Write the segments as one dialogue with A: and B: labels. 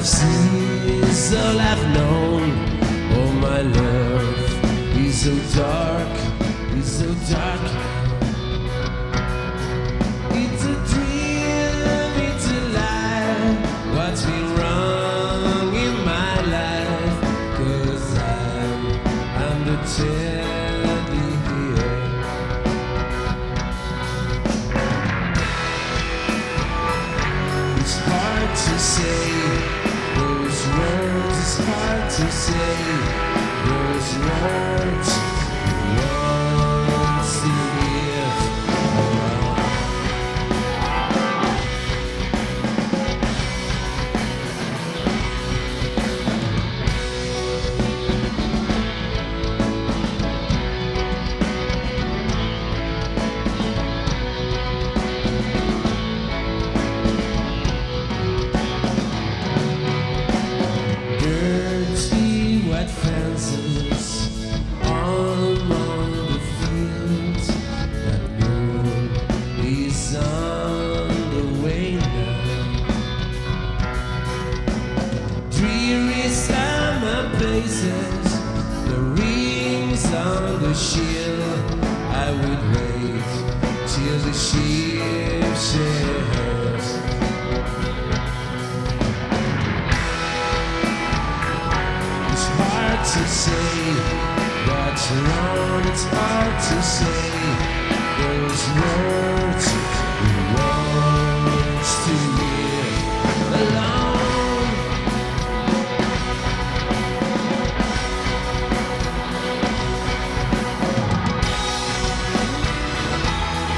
A: I've seen is all I've known. Oh my love, he's so dark, he's so dark. It's a dream, it's a lie. What's been wrong in my life? 'Cause I'm the teddy here. It's hard to say those words, it's hard to say those words. Once to live. Dirty white fences among the fields. That moon is on the way now. Dreary summer places, the rings on the shield. I would wait till the ship sails. It's hard to say what's wrong, it's hard to say those words. Who wants to live alone?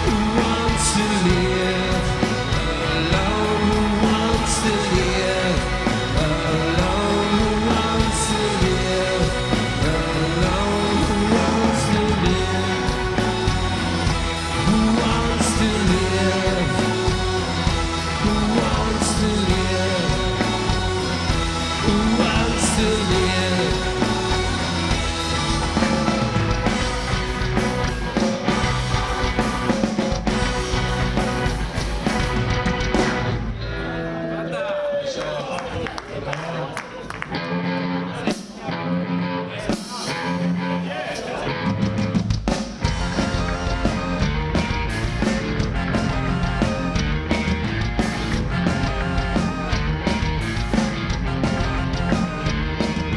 A: Who wants to live alone? Who wants to live alone? Who wants to live alone? Who wants to live? Who wants to live? Who wants to live? Who wants to live?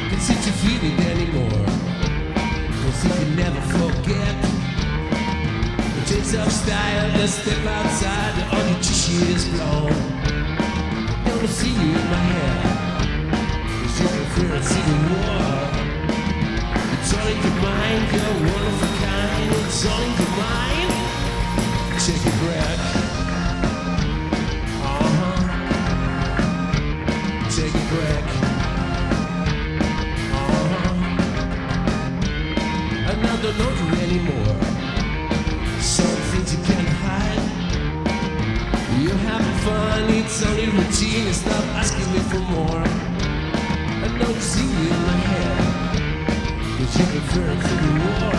A: Can't seem to feel it anymore. Cause if you never forget, it takes off style and step outside, and all your shit is blown. I wanna see you in my head, cause you prefer a civil war. It's all in your mind, you're one of a kind. It's all in your mind. Take a breath. Take a breath. I now don't know you anymore. Some things you can't hide. You're having fun, it's only routine. Stop asking me for more. I know you see me in my head, but you prefer to the war.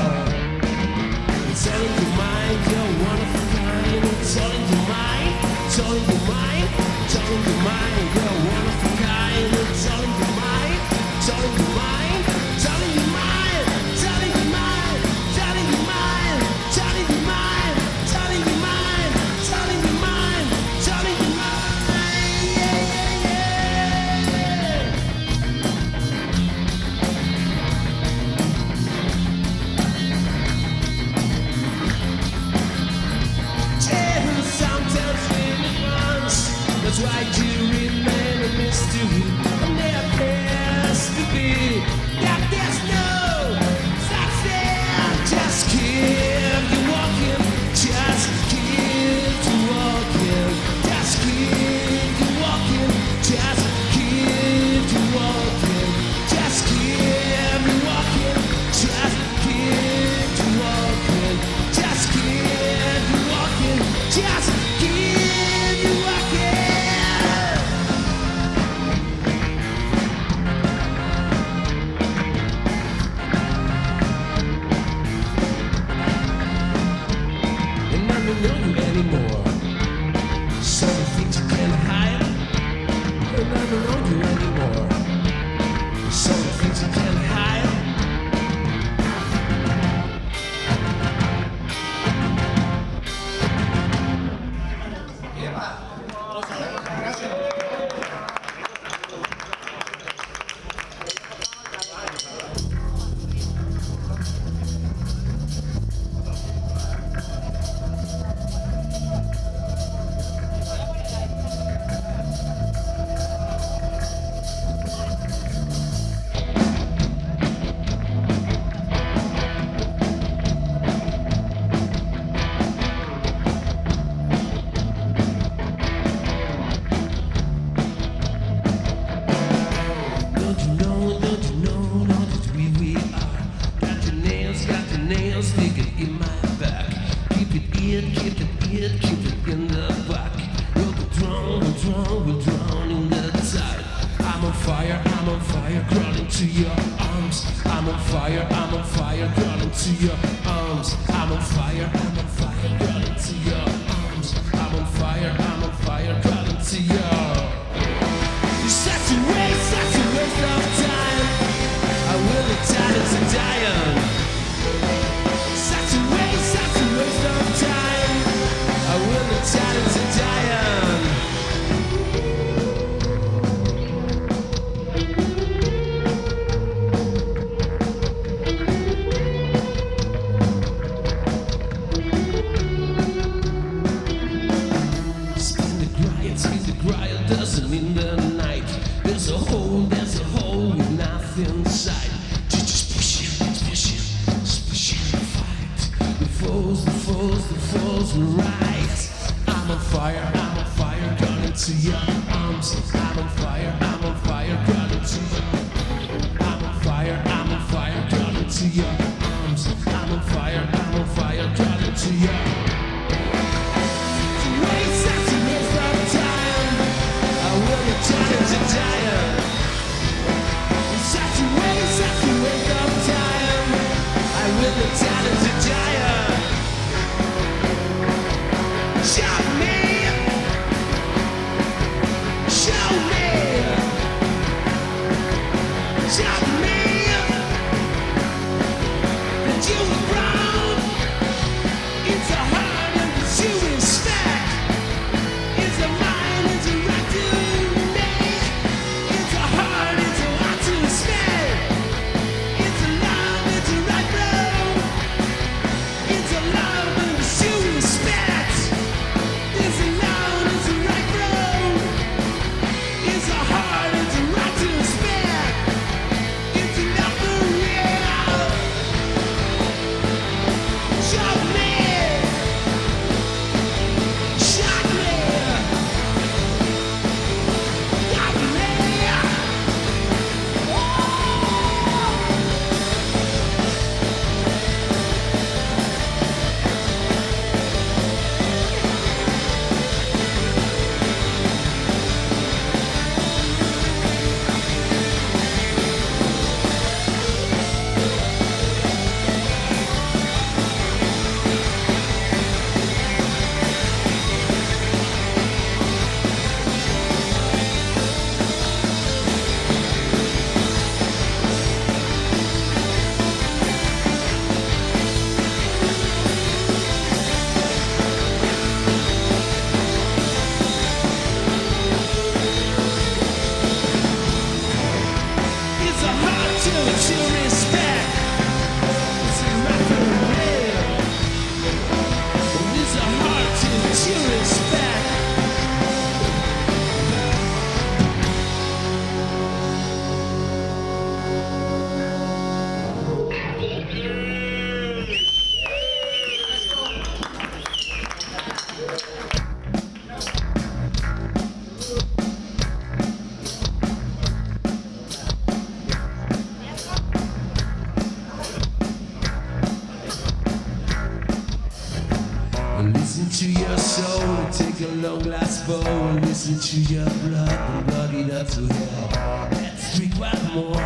A: It's all in your mind, you're one of a kind. It's all in your mind, it's all in your mind, it's all in your mind. You're one of a kind. It's all in your mind, it's all in your mind, it's all in your mind, it's all in your mind, it's all in your mind, it's all in your mind, it's all in your mind, it's all in your mind, it's all in your mind. Yeah, yeah, yeah. Sometimes when it runs, that's why you remain. nails digging in my back. Keep it in, keep it in, keep it in the back. We'll drown in the tide. I'm on fire, crawling to your arms. I'm on fire, crawling to your arms. I'm on fire, crawling to your arms. I'm on fire, crawling to your. You're such a waste of time. I will be tired to die. Such a waste of time. I will be tired to die. Doesn't mean the night. There's a hole with nothing inside. Just push it, fight. The falls right. I'm on fire, crawling to your arms. I'm on fire, crawling to your. I'm on fire, crawling to your arms. I'm on fire, crawling to your. Listen to your soul, take a long glass bowl. Listen to your blood and blood it up to hell. Let's drink one more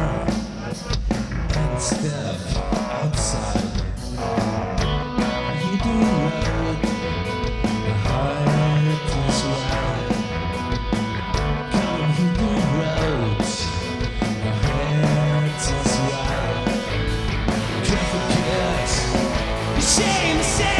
A: and step outside. You do road, the heart is wide. Come on, you do road, the heart is wide. Careful kids, shame, shame.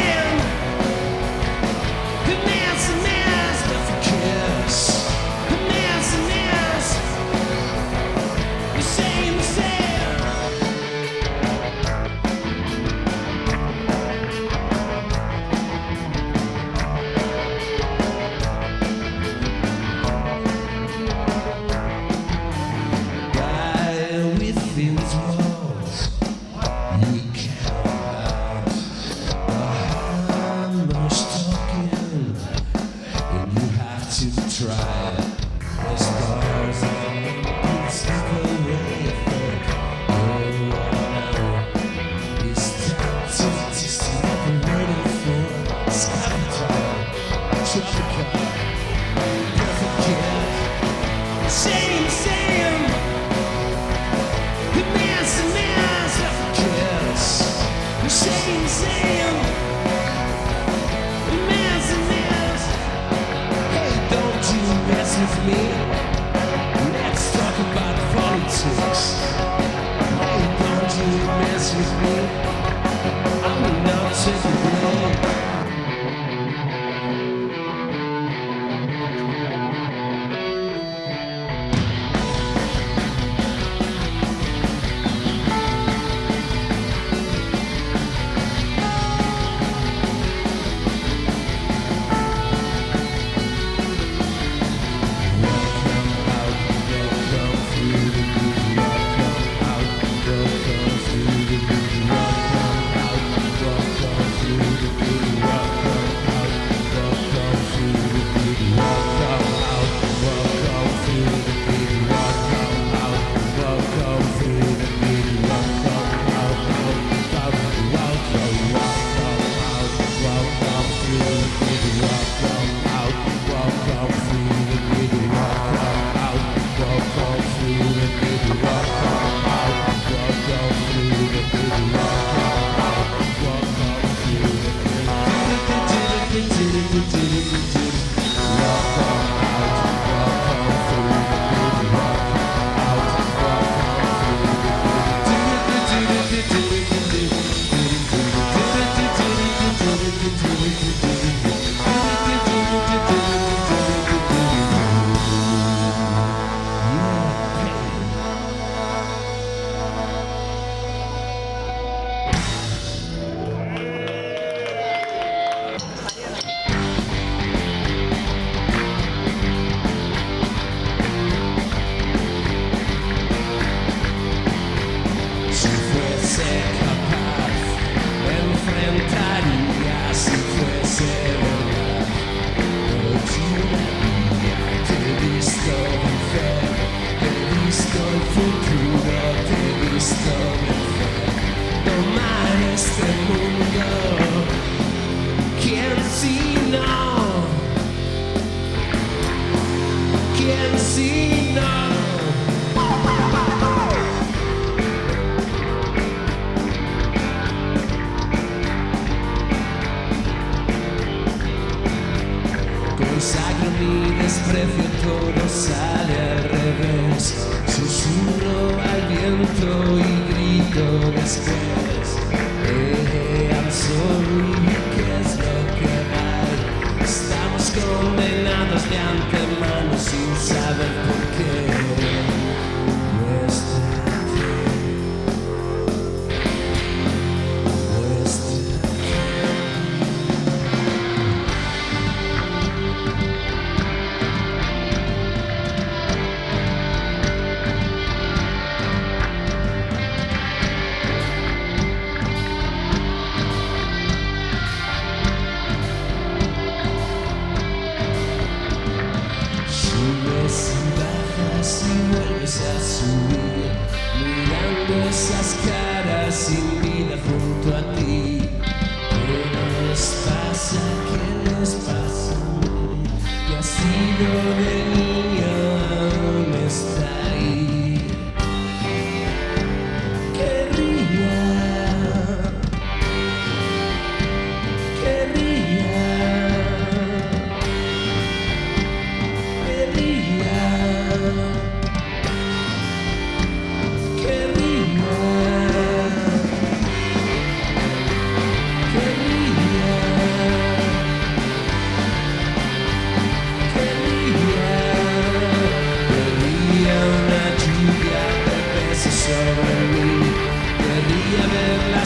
A: Shaking sand, mess and mess. Hey, don't you mess with me. Let's talk about politics. Hey, don't you mess with me. I will not take the blame. Consagro mi desprecio, todo sale al revés. Susurro al viento y grito después. I'm sorry, ¿qué es lo que hay? Estamos condenados de antemano sin saber por qué. A subir, mirando esas caras sin vida junto a ti. ¿Qué les pasa? ¿Qué les pasa? Que ha sido de niño aún está ahí. Querría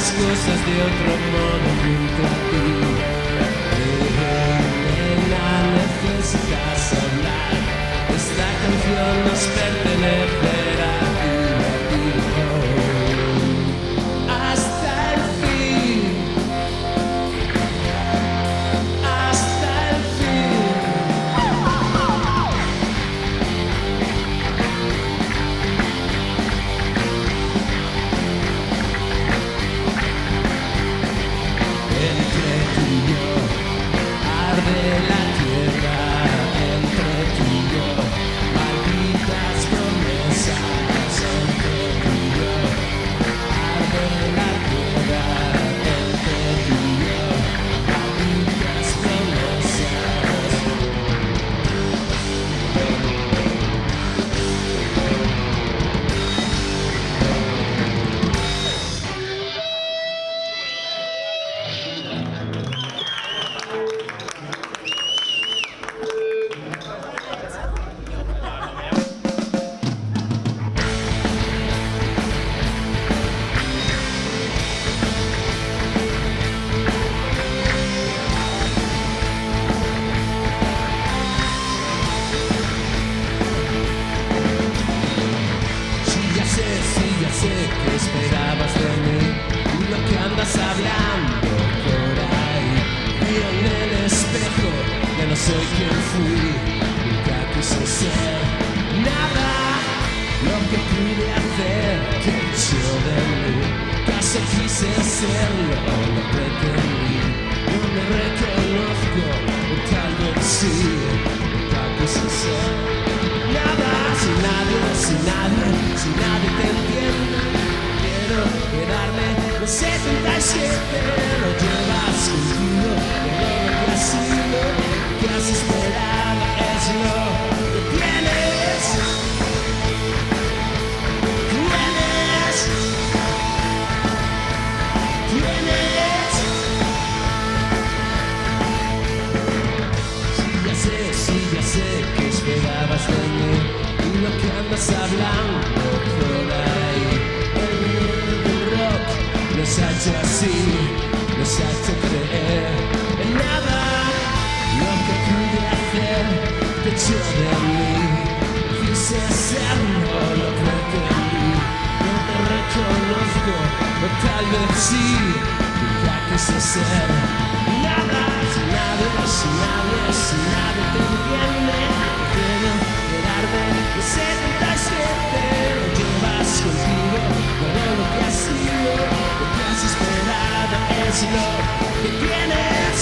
A: cosas de otro modo junto a ti. Nena, necesitas hablar. Esta canción nos pertenecerá a ti, hasta el fin, hasta el fin. Entre tú y yo arde la tierra, entre tú y yo sé que esperabas de mí y lo que andas hablando por ahí. Veo en el espejo, ya no soy quien fui, nunca quise ser nada. Lo que pude hacer, que echó de mí, casi quise serlo, lo pretendí. No me reconozco, o tal vez sí, nunca quise ser nada. Si nadie te entiende, quiero quedarme los 77. Lo llevas contigo, pero lo que has sido, que has esperado es lo que tienes. Sí, ya sé que esperabas de mí y lo que andas hablando por ahí. El rock nos ha hecho así, nos ha hecho creer en nada. Lo que pude hacer te echó de mí, quise serlo, lo pretendí. No te reconozco, o tal vez sí, nunca quise ser nada. Si nadie te entiende, quiero quedarme de 77. Lo llevas contigo, todo lo que has sido, lo que has esperado es lo que tienes.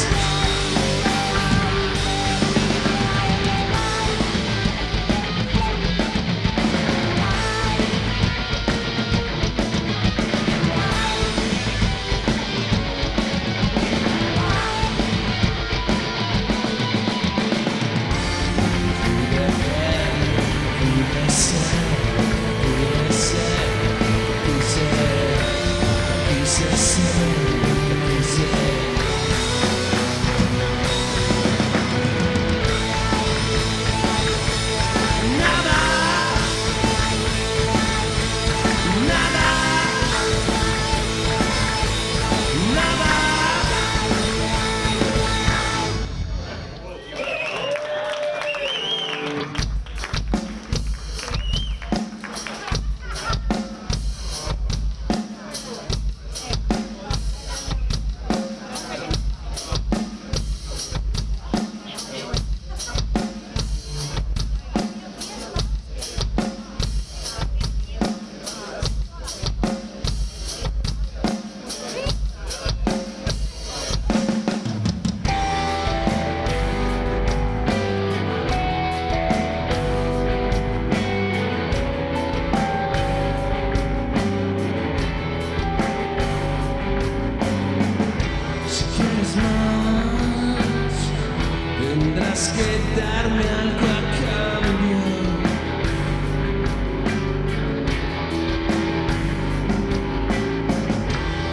A: Tendrás que darme algo a cambio.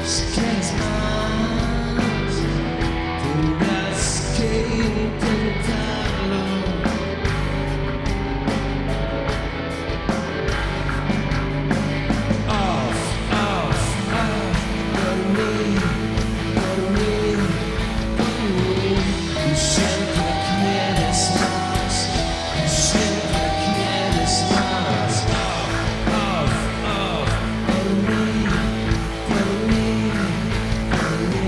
A: Si quieres más, tendrás que intentarlo. Off, por mí, por mí, por mí. Y siempre quieres más, siempre quieres más. Por mí, por mí, por mí.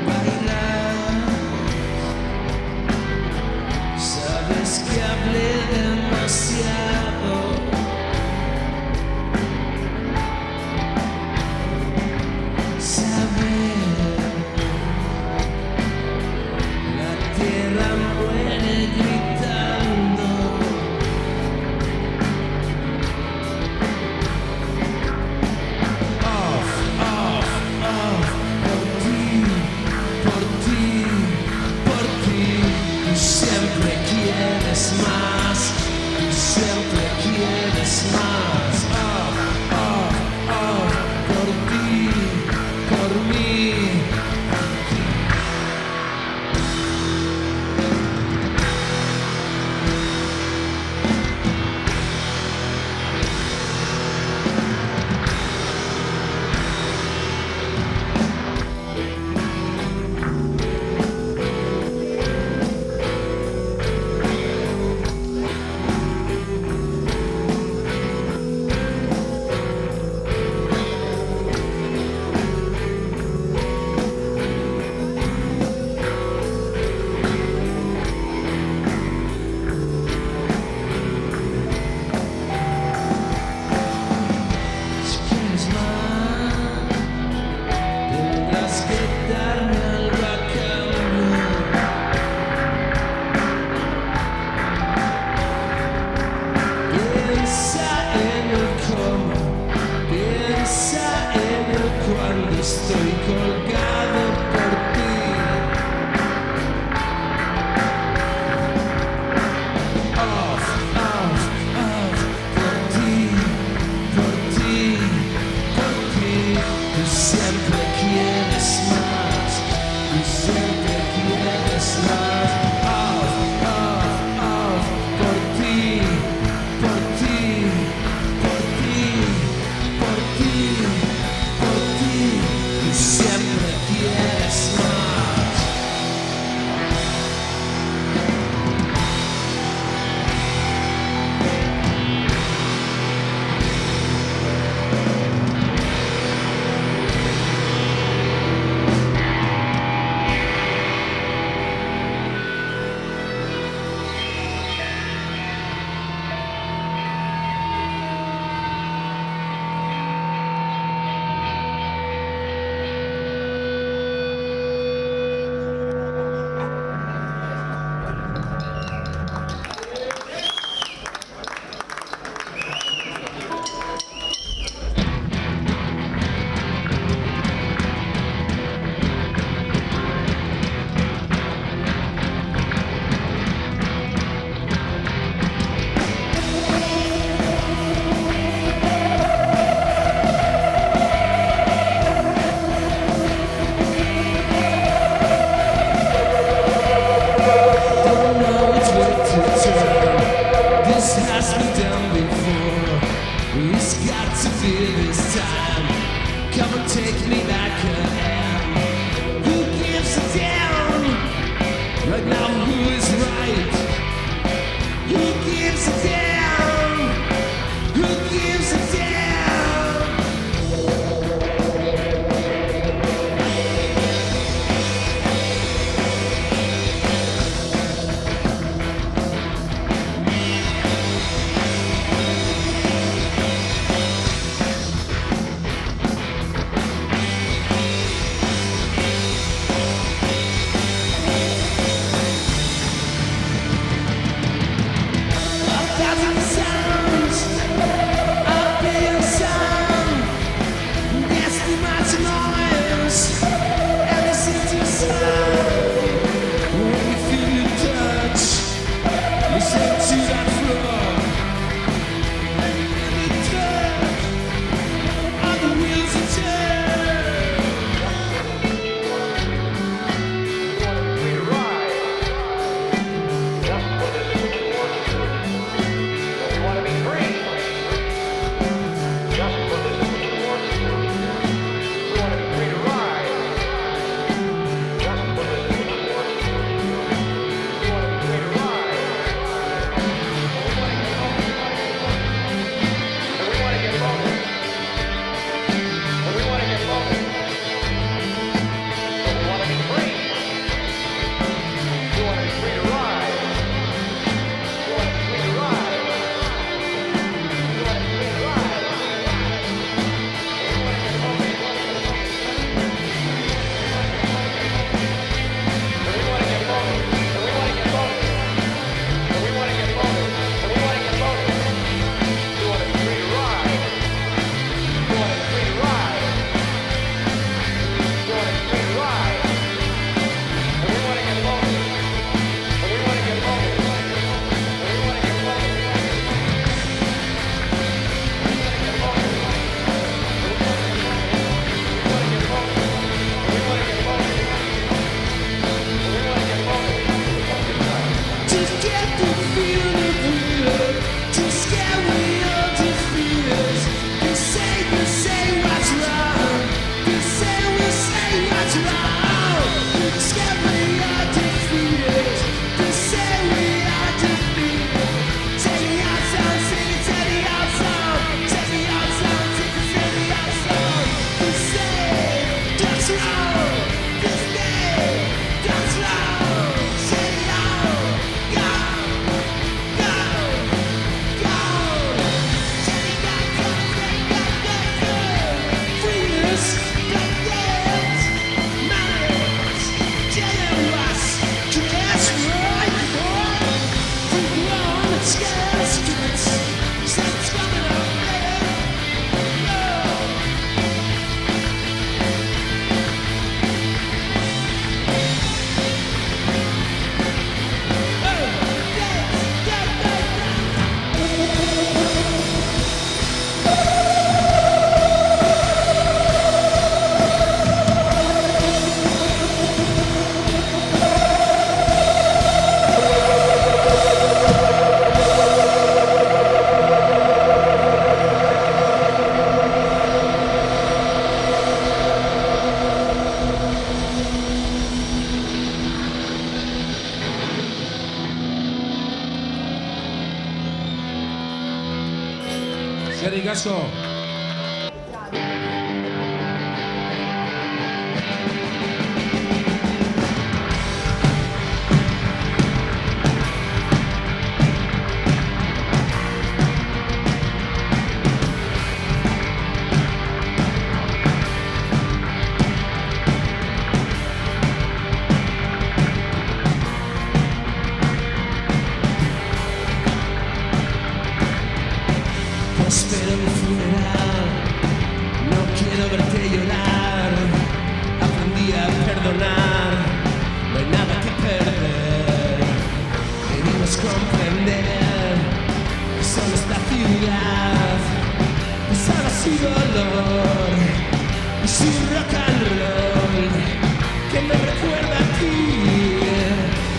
A: Bailar, sabes que hablé demasiado. Saber, la tierra muere gritando. Off, por ti, por ti, por ti. más, tú siempre quieres más. Por ti, por mí. Cuando estoy colgado por ti, por ti, por ti, por ti. Tú siempre quieres más, tú siempre quieres más. Por ti, por ti, por ti, por ti. Tú siempre quieres más. This has been done before. It's got to be this time. Come and take me like I am. Who gives a damn? Right now, who is right? Who gives a damn? Who gives a damn? Eskerrik asko. Espero mi funeral, no quiero verte llorar. Aprendí a perdonar, no hay nada que perder. Debimos comprender que solo esta ciudad es solo su dolor y su rock and roll que me recuerda a ti.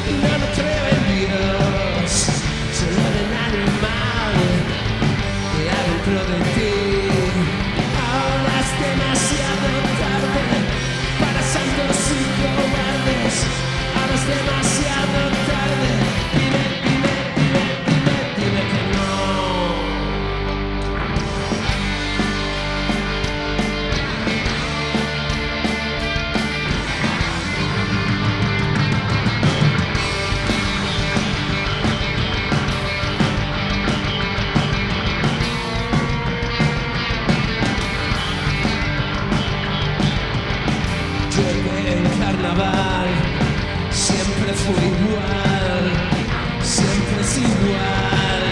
A: Y no me creo en Dios, solo en el animal dentro de ti. Ahora es demasiado tarde para santos y cobardes. Ahora es demasiado tarde. Dime, dime, dime, dime, dime que no. Carnaval siempre fue igual, siempre es igual.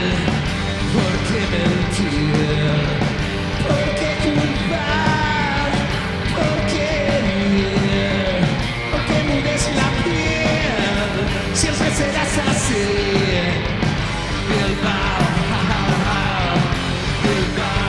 A: ¿Por qué mentir? ¿Por qué culpar? ¿Por qué herir? ¿Por qué mudes la piel? Siempre serás así. Bilbao, Bilbao,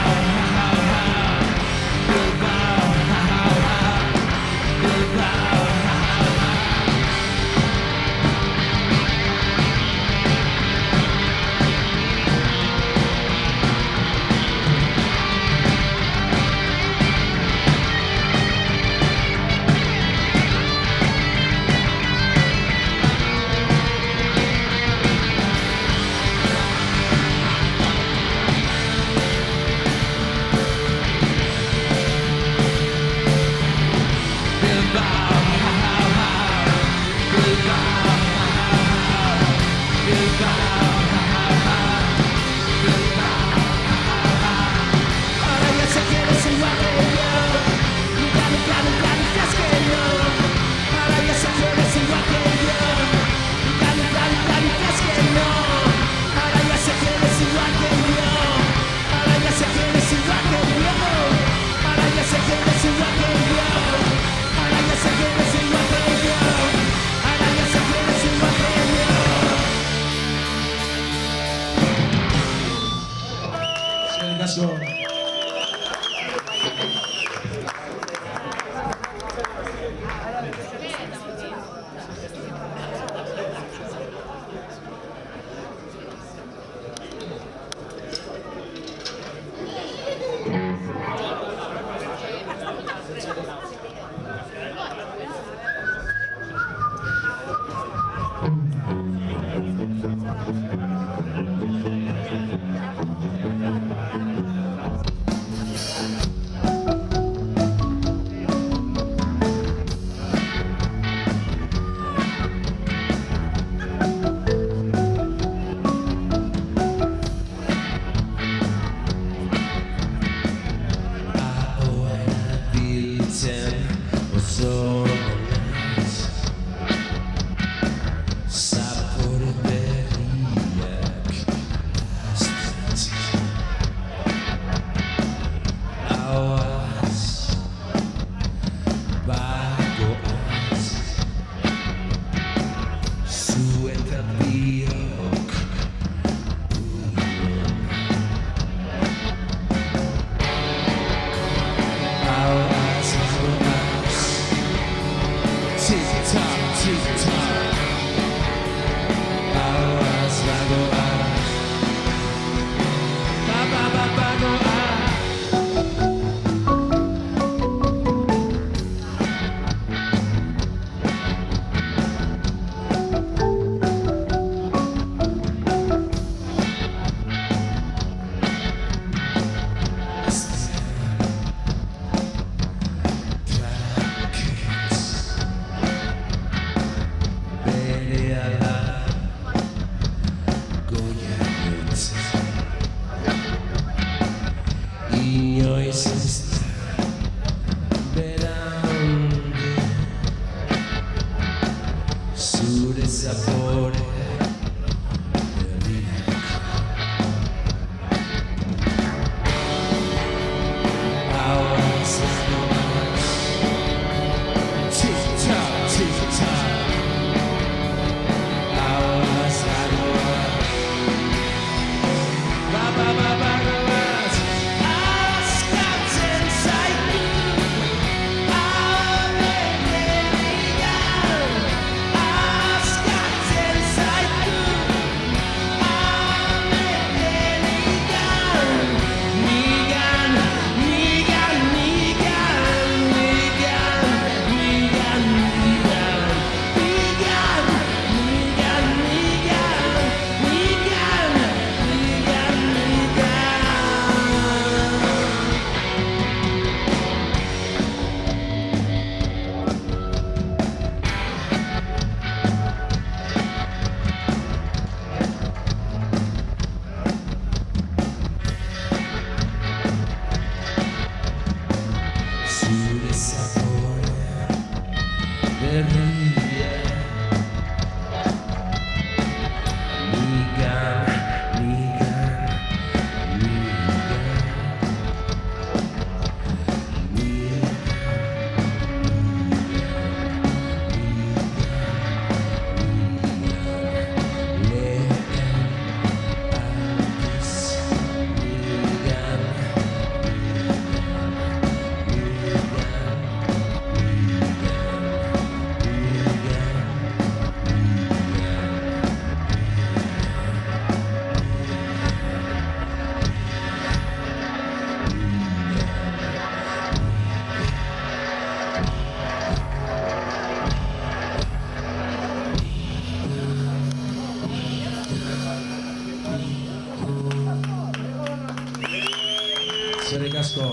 A: de sapore terrifico. Hours of noise, tick-tock, tick-tock. Hours out of work, ba-ba-ba-ba-ba-ba. Hours trapped inside you. Eskerrik asko.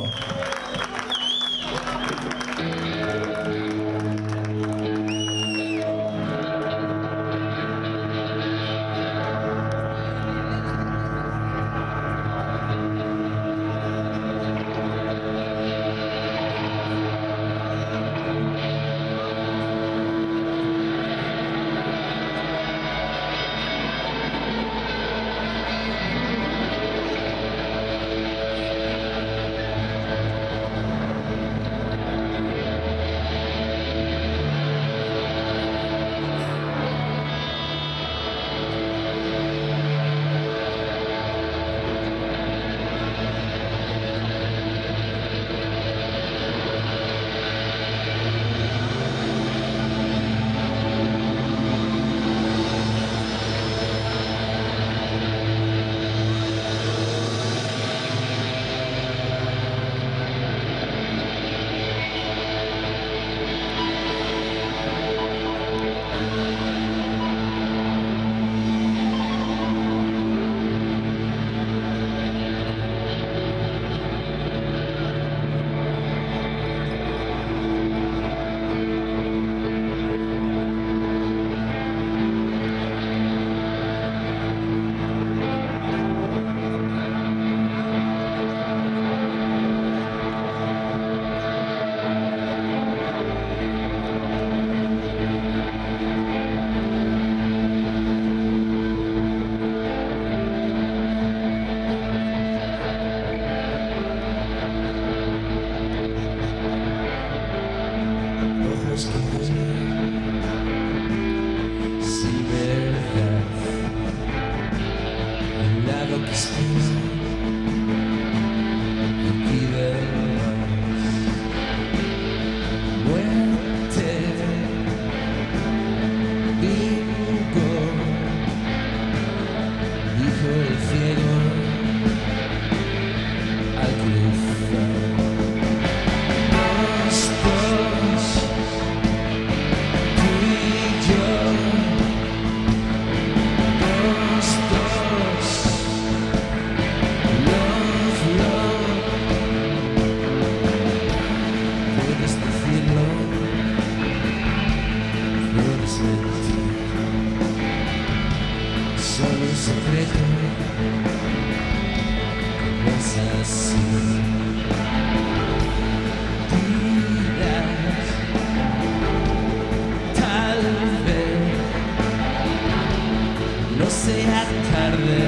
A: no sea tarde.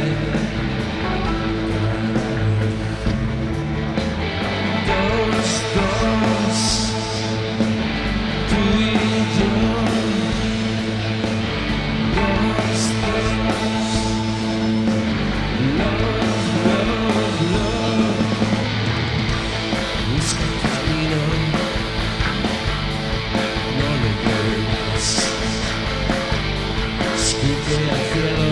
A: Dos, tú y yo. Dos, love. Busca el camino, no lo vuelvas. Escupe al cielo,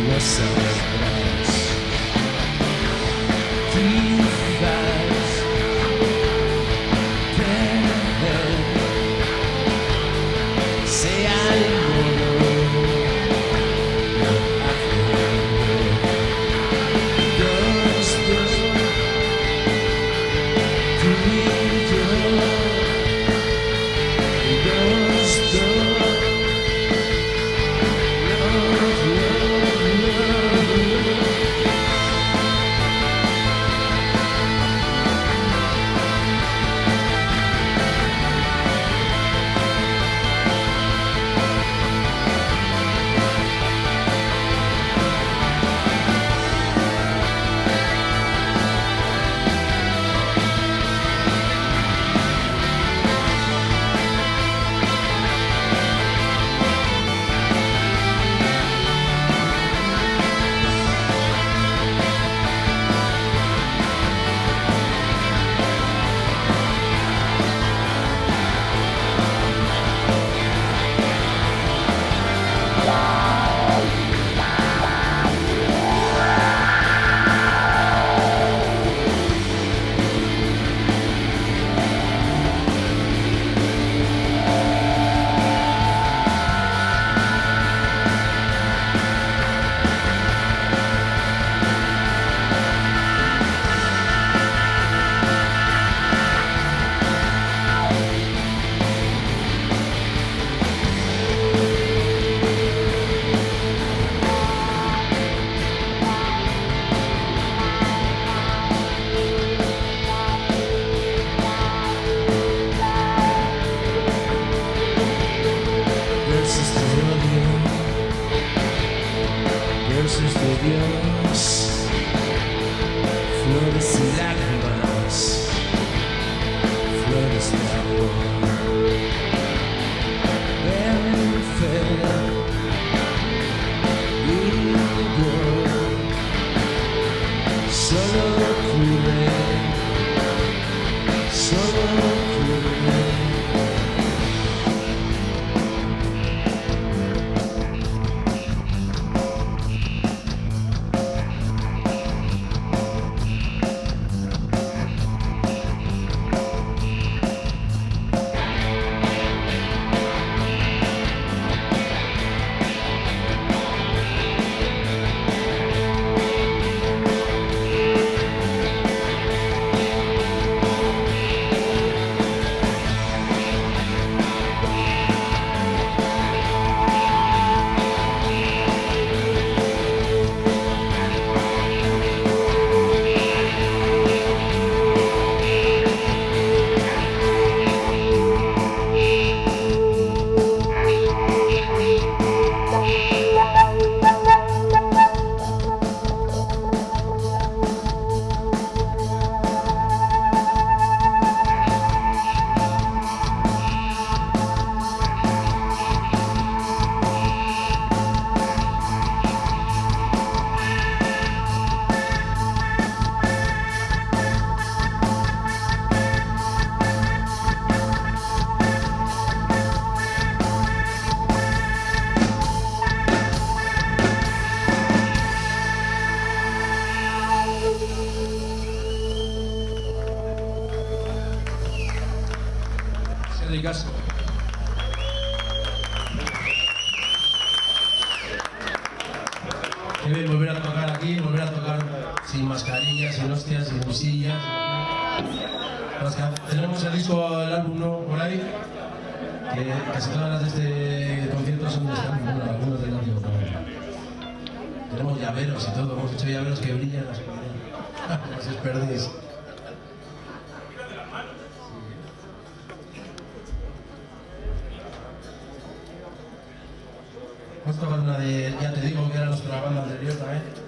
A: no sabrás. Quizás perder sea el modo de hacerlo. Dos, tú y yo. Dos, versos de Dios, flores y lágrimas, flores de amor. Ven, fe y yo, solo ocurre, solo ocurre.
B: Caso. Qué bien volver a tocar aquí, volver a tocar sin mascarillas, sin hostias, sin sillas. Tenemos el disco, el álbum nuevo por ahí, que casi todas las de este concierto son de este álbum, bueno, algunos del álbum también. Tenemos llaveros y todo, hemos hecho llaveros que brillan, las os perdéis. Vamos a tocar una de, ya te digo, que era nuestra banda anterior también.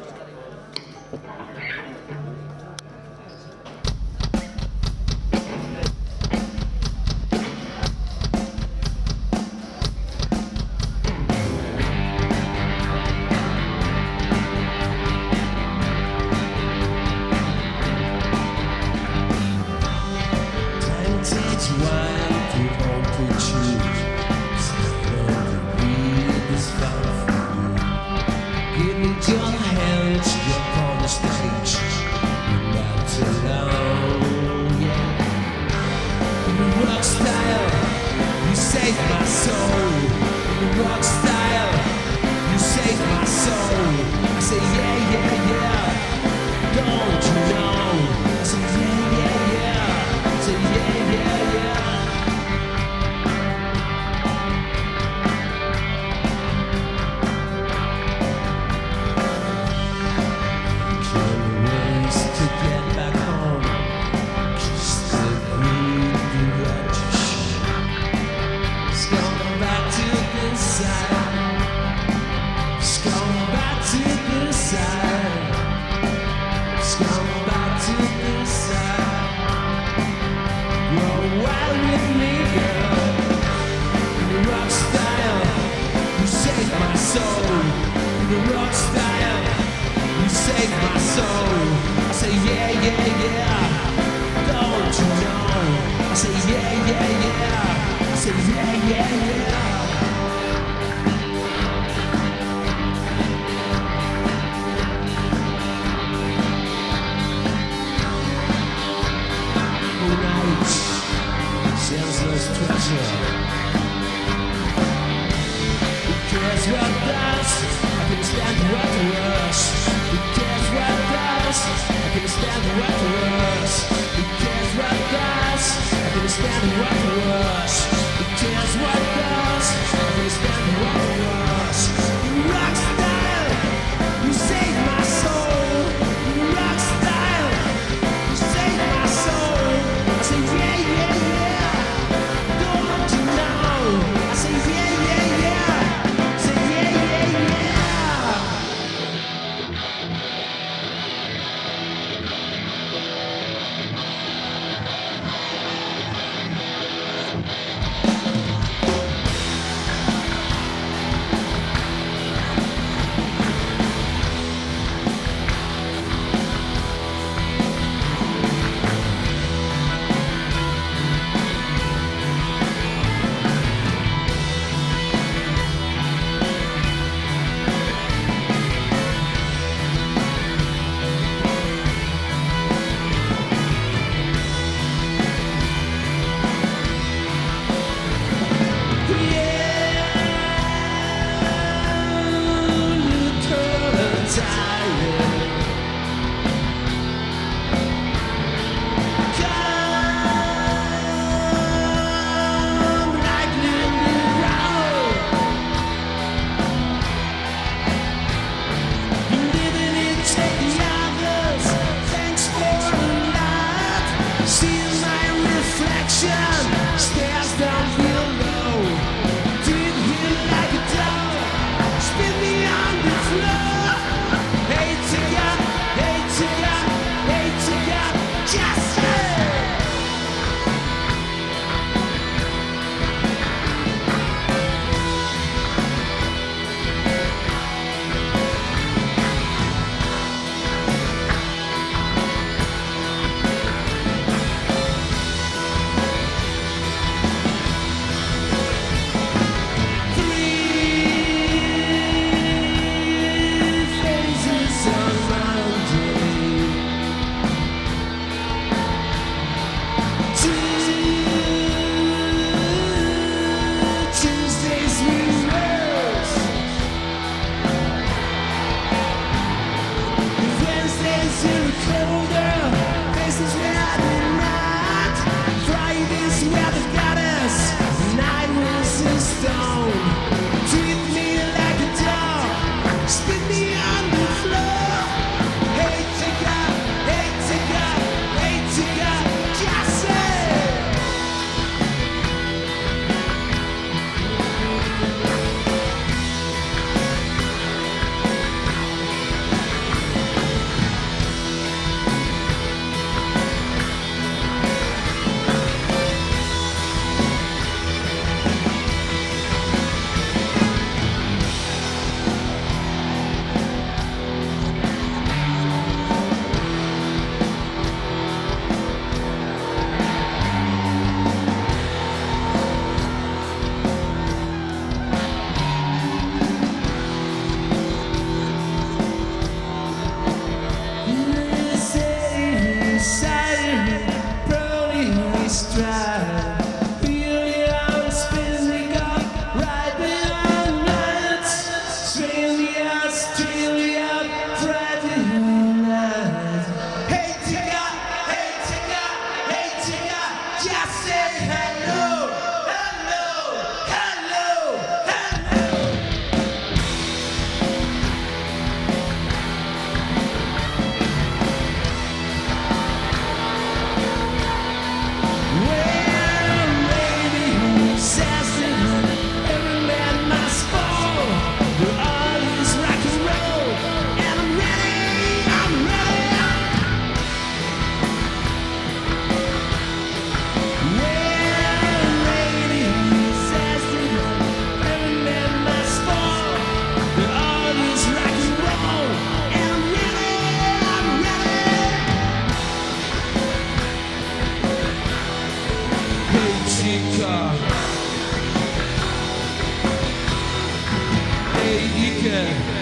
A: Iker.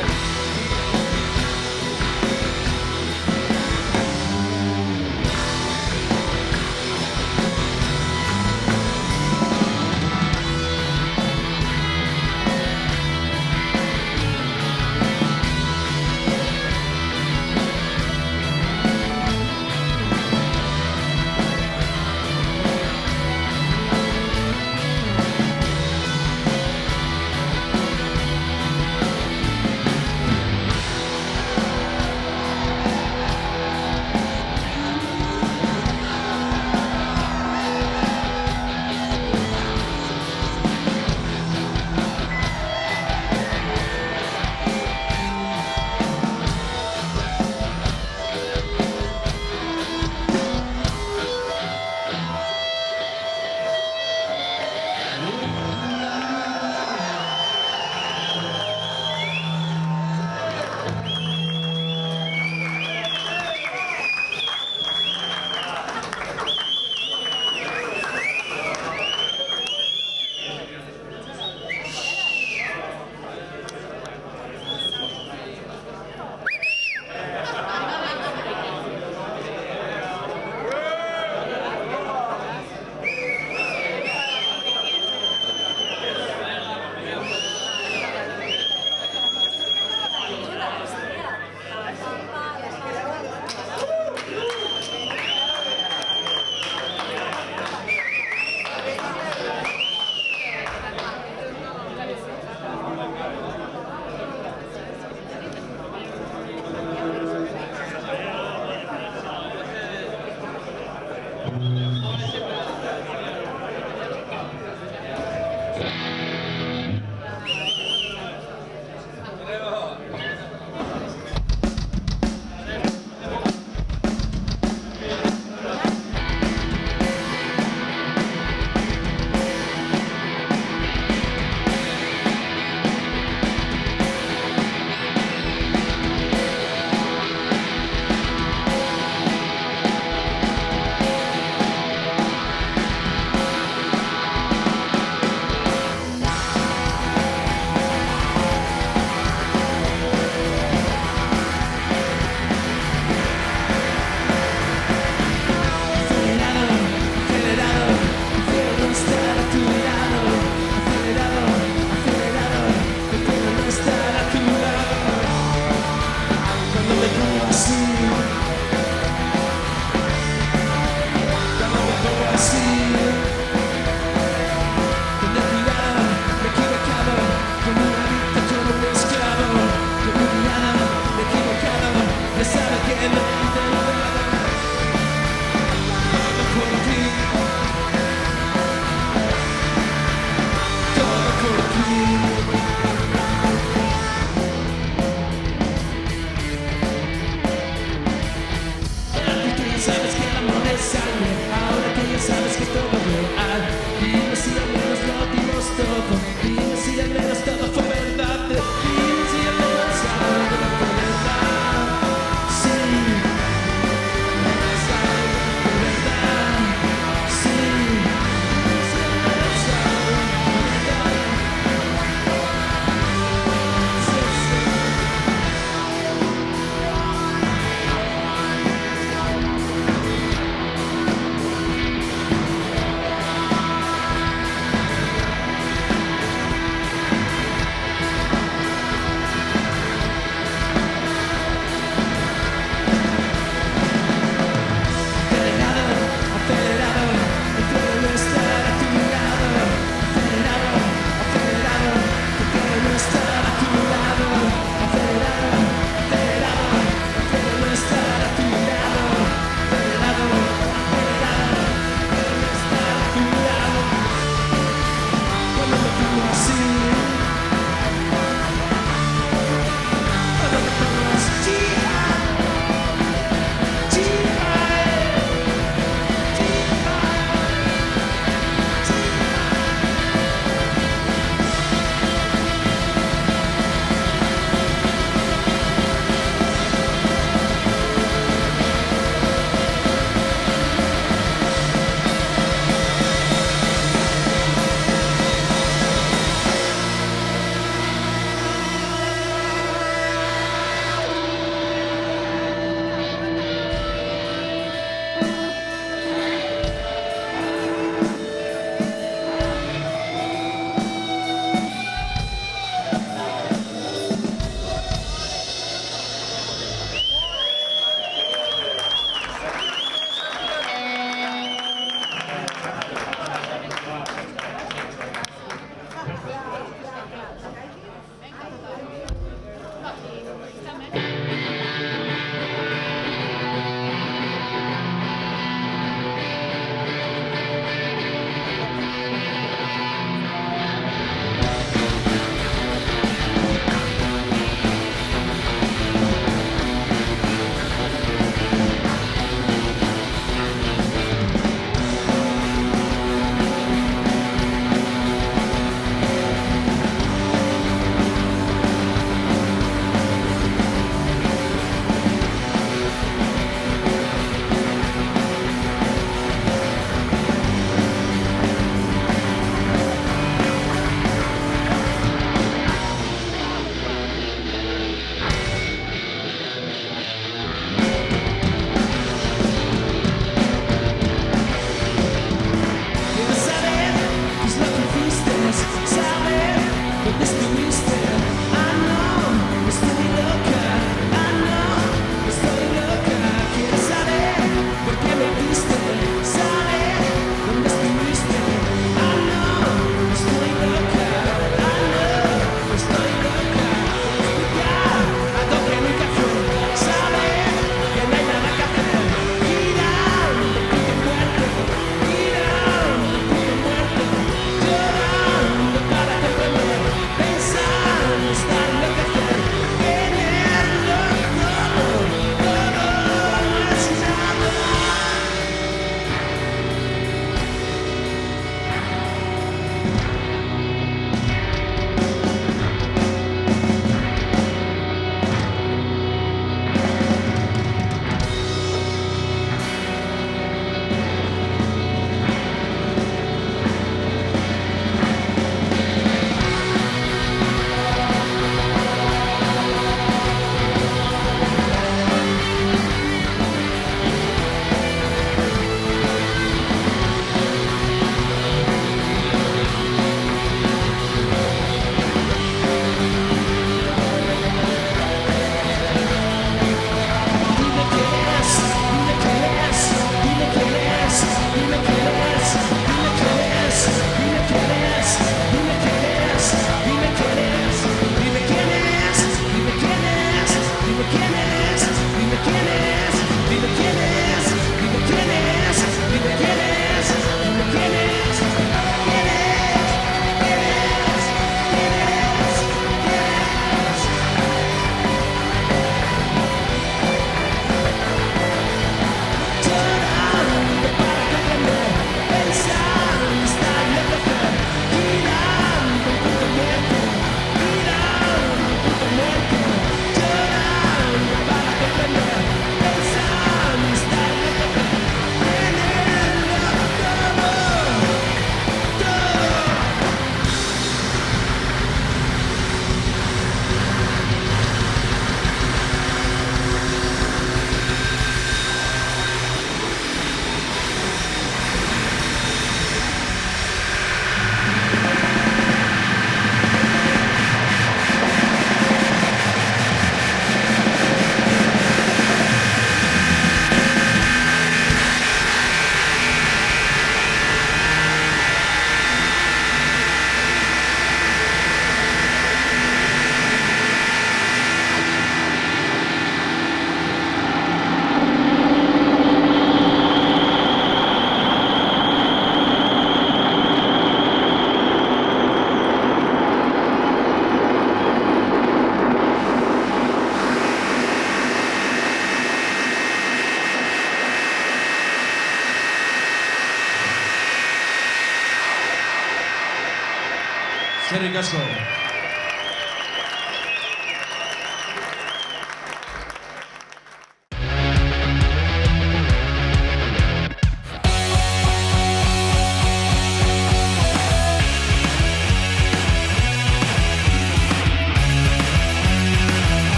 B: Eskerrik asko.